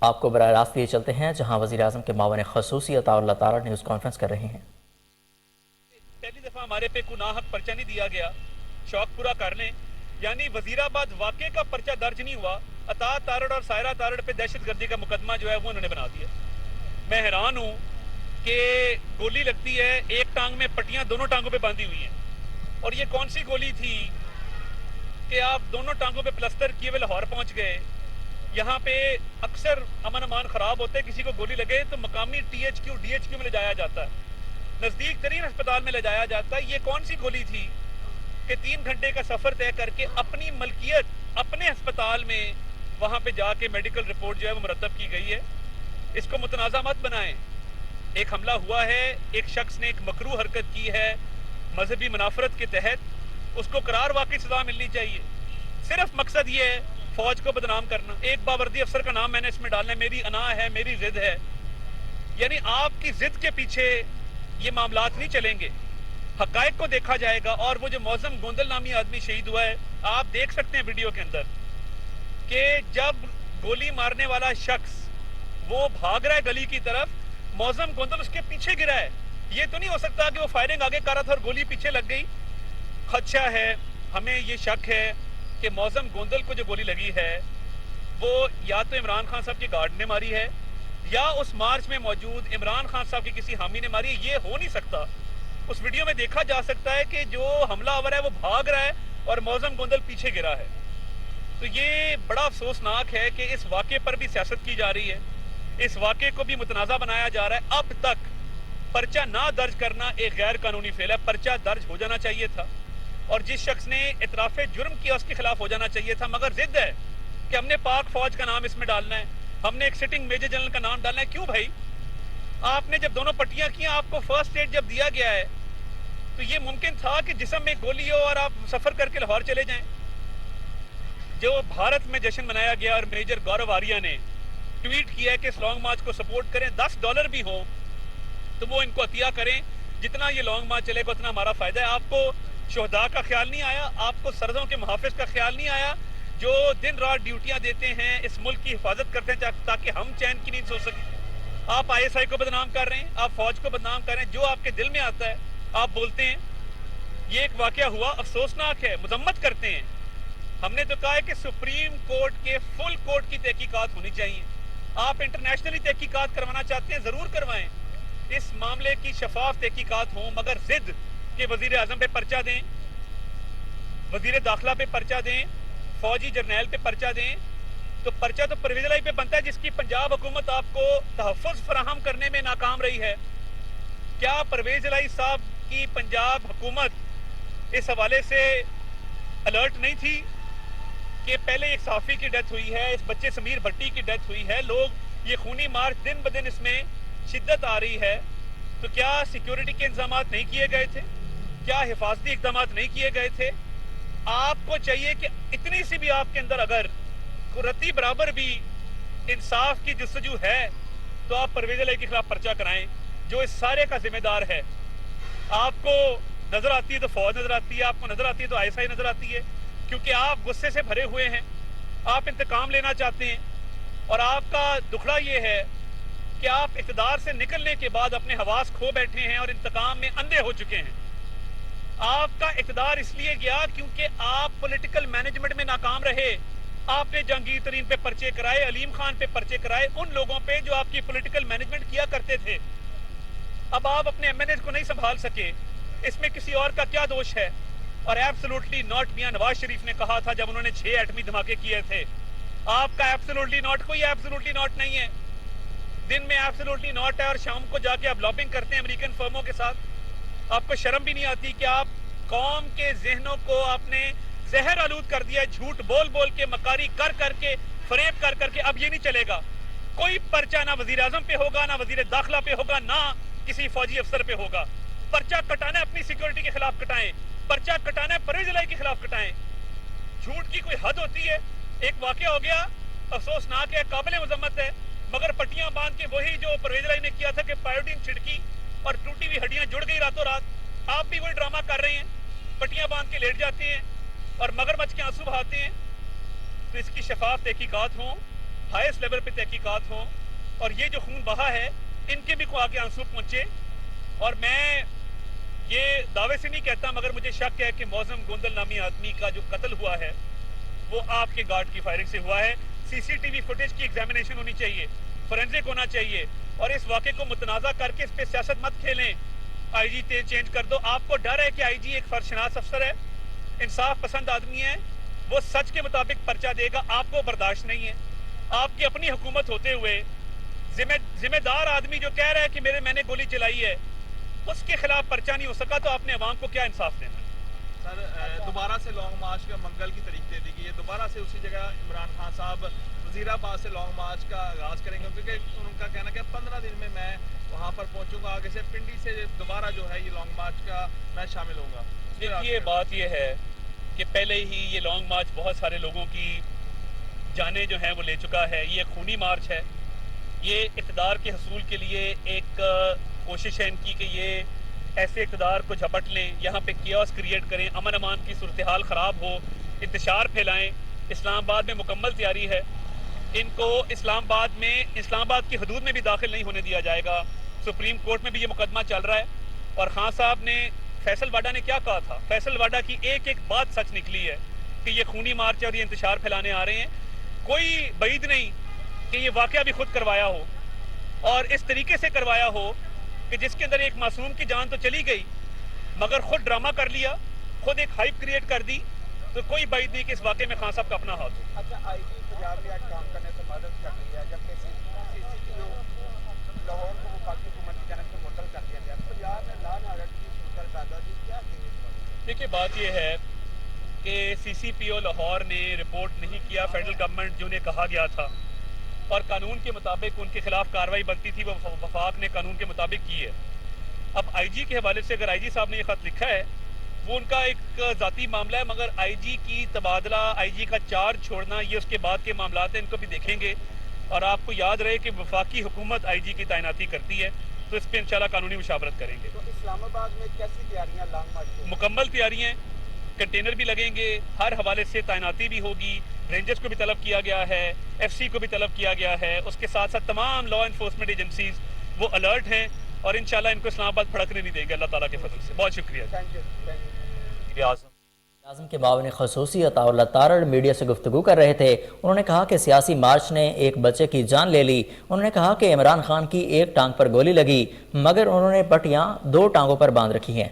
آپ کو براہ راست لیے چلتے ہیں جہاں وزیر اعظم کے معاون خصوصی عطاء اللہ تعالی نیوز کانفرنس کر رہے ہیں۔ پہلی دفعہ ہمارے پہ کوئی ناحق پرچہ نہیں دیا گیا، شوق پورا کر لیں، یعنی وزیر آباد واقعے کا پرچہ درج نہیں ہوا، عطا تارڑ اور سائرہ تارڑ پہ دہشت گردی کا مقدمہ جو ہے وہ انہوں نے بنا دیا۔ میں حیران ہوں کہ گولی لگتی ہے، ایک ٹانگ میں پٹیاں دونوں ٹانگوں پہ باندھی ہوئی ہیں، اور یہ کون سی گولی تھی کہ آپ دونوں ٹانگوں پہ پلسٹر کیے ہوئے لاہور پہنچ گئے۔ یہاں پہ اکثر امن امان خراب ہوتے، کسی کو گولی لگے تو مقامی T H Q D H Q میں لے جایا جاتا ہے، نزدیک ترین ہسپتال میں لے جایا جاتا ہے۔ یہ کون سی گولی تھی کہ 3 گھنٹے کا سفر طے کر کے اپنی ملکیت اپنے ہسپتال میں وہاں پہ جا کے میڈیکل رپورٹ جو ہے وہ مرتب کی گئی ہے۔ اس کو متنازع مت بنائیں۔ ایک حملہ ہوا ہے، ایک شخص نے ایک مکروہ حرکت کی ہے مذہبی منافرت کے تحت، اس کو قرار واقعی سزا ملنی چاہیے۔ صرف مقصد یہ ہے فوج کو بدنام کرنا۔ ایک باوردی افسر کا نام میں نے اس میں ڈالنا ہے، میری انا ہے، میری ضد ہے، یعنی آپ کی ضد کے پیچھے یہ معاملات نہیں چلیں گے، حقائق کو دیکھا جائے گا۔ اور وہ جو معظم گوندل نامی آدمی شہید ہوا ہے، آپ دیکھ سکتے ہیں ویڈیو کے اندر کہ جب گولی مارنے والا شخص وہ بھاگ رہا ہے گلی کی طرف، معظم گوندل اس کے پیچھے گرا ہے۔ یہ تو نہیں ہو سکتا کہ وہ فائرنگ آگے کر رہا تھا اور گولی پیچھے لگ گئی۔ خدشہ ہے، ہمیں یہ شک ہے کہ معظم گوندل کو جو گولی لگی ہے وہ یا تو عمران خان صاحب کے گارڈ نے ماری ہے یا اس مارچ میں موجود عمران خان صاحب کے کسی حامی نے ماری ہے۔ یہ ہو نہیں سکتا۔ اس ویڈیو میں دیکھا جا سکتا ہے کہ جو حملہ آور ہے وہ بھاگ رہا ہے اور معظم گوندل پیچھے گرا ہے۔ تو یہ بڑا افسوسناک ہے کہ اس واقعے پر بھی سیاست کی جا رہی ہے، اس واقعے کو بھی متنازع بنایا جا رہا ہے۔ اب تک پرچہ نہ درج کرنا ایک غیر قانونی فعل ہے، پرچہ درج ہو جانا چاہیے تھا، اور جس شخص نے اعتراف جرم کیا اس کے خلاف ہو جانا چاہیے تھا، مگر ضد ہے کہ ہم نے پاک فوج کا نام اس میں ڈالنا ہے، ہم نے ایک سٹنگ میجر جنرل کا نام ڈالنا ہے۔ کیوں بھائی؟ آپ نے جب دونوں پٹیاں کی، آپ کو فرسٹ ایڈ جب دیا گیا ہے تو یہ ممکن تھا کہ جسم میں گولی ہو اور آپ سفر کر کے لاہور چلے جائیں۔ جو بھارت میں جشن منایا گیا اور میجر گورو آریہ نے ٹویٹ کیا ہے کہ اس لانگ مارچ کو سپورٹ کریں، $10 بھی ہوں تو وہ ان کو عطیہ کریں، جتنا یہ لانگ مارچ چلے گا اتنا ہمارا فائدہ ہے۔ آپ کو شہداء کا خیال نہیں آیا؟ آپ کو سرحدوں کے محافظ کا خیال نہیں آیا جو دن رات ڈیوٹیاں دیتے ہیں، اس ملک کی حفاظت کرتے ہیں تاکہ ہم چین کی نیند سو سکیں؟ آپ ISI کو بدنام کر رہے ہیں، آپ فوج کو بدنام کر رہے ہیں، جو آپ کے دل میں آتا ہے آپ بولتے ہیں۔ یہ ایک واقعہ ہوا، افسوسناک ہے، مذمت کرتے ہیں۔ ہم نے تو کہا ہے کہ سپریم کورٹ کے فل کورٹ کی تحقیقات ہونی چاہیے۔ آپ انٹرنیشنلی تحقیقات کروانا چاہتے ہیں، ضرور کروائیں، اس معاملے کی شفاف تحقیقات ہوں، مگر ضد کہ وزیر اعظم پہ پرچہ دیں، وزیر داخلہ پہ پرچہ دیں، فوجی جرنیل پہ پرچہ دیں، تو پرچہ تو پرویز الہی پہ بنتا ہے جس کی پنجاب حکومت آپ کو تحفظ فراہم کرنے میں ناکام رہی ہے۔ کیا پرویز الہی صاحب کی پنجاب حکومت اس حوالے سے الرٹ نہیں تھی کہ پہلے ایک صحافی کی ڈیتھ ہوئی ہے، اس بچے سمیر بھٹی کی ڈیتھ ہوئی ہے، لوگ یہ خونی مارچ دن بدن اس میں شدت آ رہی ہے، تو کیا سیکیورٹی کے انتظامات نہیں کیے گئے تھے؟ کیا حفاظتی اقدامات نہیں کیے گئے تھے؟ آپ کو چاہیے کہ اتنی سی بھی آپ کے اندر اگر رتی برابر بھی انصاف کی جستجو ہے تو آپ پرویز الہی کے خلاف پرچہ کرائیں، جو اس سارے کا ذمہ دار ہے۔ آپ کو نظر آتی ہے تو فوج نظر آتی ہے، آپ کو نظر آتی ہے تو ISI نظر آتی ہے، کیونکہ آپ غصے سے بھرے ہوئے ہیں، آپ انتقام لینا چاہتے ہیں، اور آپ کا دکھڑا یہ ہے کہ آپ اقتدار سے نکلنے کے بعد اپنے حواس کھو بیٹھے ہیں اور انتقام میں اندھے ہو چکے ہیں۔ آپ کا اقتدار اس لیے گیا کیونکہ آپ پولیٹیکل مینجمنٹ میں ناکام رہے۔ آپ نے جہانگیر ترین پہ پرچے کرائے، علیم خان پہ پرچے کرائے، ان لوگوں پہ جو آپ کی پولیٹیکل مینجمنٹ کیا کرتے تھے۔ اب آپ اپنے MNAs کو نہیں سنبھال سکے، اس میں کسی اور کا کیا دوش ہے؟ اور ایبسولوٹلی ناٹ میاں نواز شریف نے کہا تھا جب انہوں نے 6 ایٹمی دھماکے کیے تھے، آپ کا ایبسولوٹلی ناٹ کوئی ایبسولوٹلی ناٹ نہیں ہے۔ دن میں ایبسولوٹلی ناٹ ہے اور شام کو جا کے آپ لابنگ کرتے ہیں امریکن فرموں کے ساتھ۔ آپ کو شرم بھی نہیں آتی کہ آپ قوم کے ذہنوں کو آپ نے زہر آلود کر دیا ہے، جھوٹ بول بول کے، مکاری کر کر کے، فریب کر کر کے۔ اب یہ نہیں چلے گا، کوئی پرچہ نہ وزیر اعظم پہ ہوگا، نہ وزیر داخلہ پہ ہوگا، نہ کسی فوجی افسر پہ ہوگا۔ پرچہ کٹانا ہے اپنی سیکیورٹی کے خلاف کٹائیں، پرچہ کٹانا ہے پرویز الہی کے خلاف کٹائیں۔ جھوٹ کی کوئی حد ہوتی ہے؟ ایک واقعہ ہو گیا، افسوسناک ہے، قابل مذمت ہے، مگر پٹیاں باندھ کے وہی جو پرویز الہی نے کیا تھا کہ پائیوڈین چھڑکی اور ٹوٹی ہوئی ہڈیاں جڑ گئی راتوں رات، آپ بھی وہی ڈرامہ کر رہے ہیں، پٹیاں باندھ کے لیٹ جاتے ہیں اور مگرمچھ کے آنسو بہاتے ہیں۔ تو اس کی شفاف تحقیقات ہوں، ہائیسٹ لیول پہ تحقیقات ہوں اور یہ جو خون بہا ہے ان کے بھی کو آگے آنسو پہنچے. اور میں یہ دعوے سے نہیں کہتا مگر مجھے شک ہے کہ معظم گوندل نامی آدمی کا جو قتل ہوا ہے وہ آپ کے گارڈ کی فائرنگ سے ہوا ہے. سی سی ٹی وی فوٹیج کی ایگزامینیشن ہونی چاہیے, فورینزک ہونا چاہیے, اور اس واقعے کو متنازع کر کے اس پہ سیاست مت کھیلیں. آئی جی چینج کر دو. آپ کو ڈر ہے کہ آئی جی ایک فرشناس افسر ہے, انصاف پسند آدمی ہے, وہ سچ کے مطابق پرچہ دے گا. آپ کو برداشت نہیں ہے. آپ کی اپنی حکومت ہوتے ہوئے ذمہ دار آدمی جو کہہ رہا ہے کہ میں نے گولی چلائی ہے اس کے خلاف پرچہ نہیں ہو سکا, تو آپ نے عوام کو کیا انصاف دینا؟ سر دوبارہ سے لانگ مارچ کا منگل کی تاریخ دے دی گئی ہے. دوبارہ سے اسی جگہ عمران خان صاحب وزیر آباد سے لانگ مارچ کا آغاز کریں گے, کیونکہ ان کا کہنا کہ 15 دن میں وہاں پر پہنچوں گا. آگے سے پنڈی سے دوبارہ جو ہے یہ لانگ مارچ کا میں شامل ہوں گا. دیکھیے بات یہ ہے کہ پہلے ہی یہ لانگ مارچ بہت سارے لوگوں کی جانیں جو ہیں وہ لے چکا ہے. یہ ایک خونی مارچ ہے. یہ اقتدار کے حصول کے لیے ایک کوشش ہے ان کی کہ یہ ایسے اقتدار کو جھپٹ لیں, یہاں پہ کیوس کریٹ کریں, امن امان کی صورتحال خراب ہو, انتشار پھیلائیں. اسلام آباد میں مکمل تیاری ہے. ان کو اسلام آباد کی حدود میں بھی داخل نہیں ہونے دیا جائے گا. سپریم کورٹ میں بھی یہ مقدمہ چل رہا ہے. اور خان صاحب نے فیصل واڈا نے کیا کہا تھا, فیصل واڈا کی ایک ایک بات سچ نکلی ہے کہ یہ خونی مارچ ہے اور یہ انتشار پھیلانے آ رہے ہیں. کوئی بعید نہیں کہ یہ واقعہ بھی خود کروایا ہو اور اس طریقے سے کروایا ہو کہ جس کے اندر ایک معصوم کی جان تو چلی گئی مگر خود ڈرامہ کر لیا, خود ایک ہائپ کریٹ کر دی. تو کوئی بعید نہیں کہ اس واقعے میں خان صاحب کا اپنا ہاتھ ہو. اچھا, آئی جی پنجاب بھی آج کام کرنے سے مدد کر رہی ہے, جبکہ سی سی ٹی لاہور کو وفاقی حکومت کی جانب سے معطل کر دیا گیا. پنجاب میں لا اینڈ آرڈر کی صورت پیدا ہوئی, کیا کہیں؟ دیکھیے بات یہ ہے کہ سی سی پی او لاہور نے رپورٹ نہیں کیا فیڈرل گورنمنٹ جو نے کہا گیا تھا, اور قانون کے مطابق ان کے خلاف کارروائی بنتی تھی وہ وفاق نے قانون کے مطابق کی ہے. اب آئی جی کے حوالے سے اگر آئی جی صاحب نے یہ خط لکھا ہے وہ ان کا ایک ذاتی معاملہ ہے, مگر آئی جی کی تبادلہ, آئی جی کا چارج چھوڑنا یہ اس کے بعد کے معاملات ہیں, ان کو بھی دیکھیں گے. اور آپ کو یاد رہے کہ وفاقی حکومت آئی جی کی تعیناتی کرتی ہے, تو اس پہ انشاءاللہ قانونی مشاورت کریں گے. تو اسلام آباد میں کیسی تیاریاں لانگ مارچ کی؟ مکمل تیاریاں, کنٹینر بھی لگیں گے, ہر حوالے سے تعیناتی بھی ہوگی. رینجرز کو بھی طلب کیا گیا ہے, ایف سی کو بھی طلب کیا گیا ہے, اس کے ساتھ ساتھ تمام لا انفورسمنٹ ایجنسیز وہ الرٹ ہیں, اور انشاءاللہ ان کو اسلام آباد پھڑکنے نہیں دیں گے اللہ تعالیٰ کے فضل سے. بہت شکریہ. Thank you. اعظم کے معاون خصوصی عطا اللہ تارڑ میڈیا سے گفتگو کر رہے تھے. انہوں نے کہا کہ سیاسی مارچ نے ایک بچے کی جان لے لی. انہوں نے کہا کہ عمران خان کی ایک ٹانگ پر گولی لگی مگر انہوں نے پٹیاں 2 ٹانگوں پر باندھ رکھی ہیں.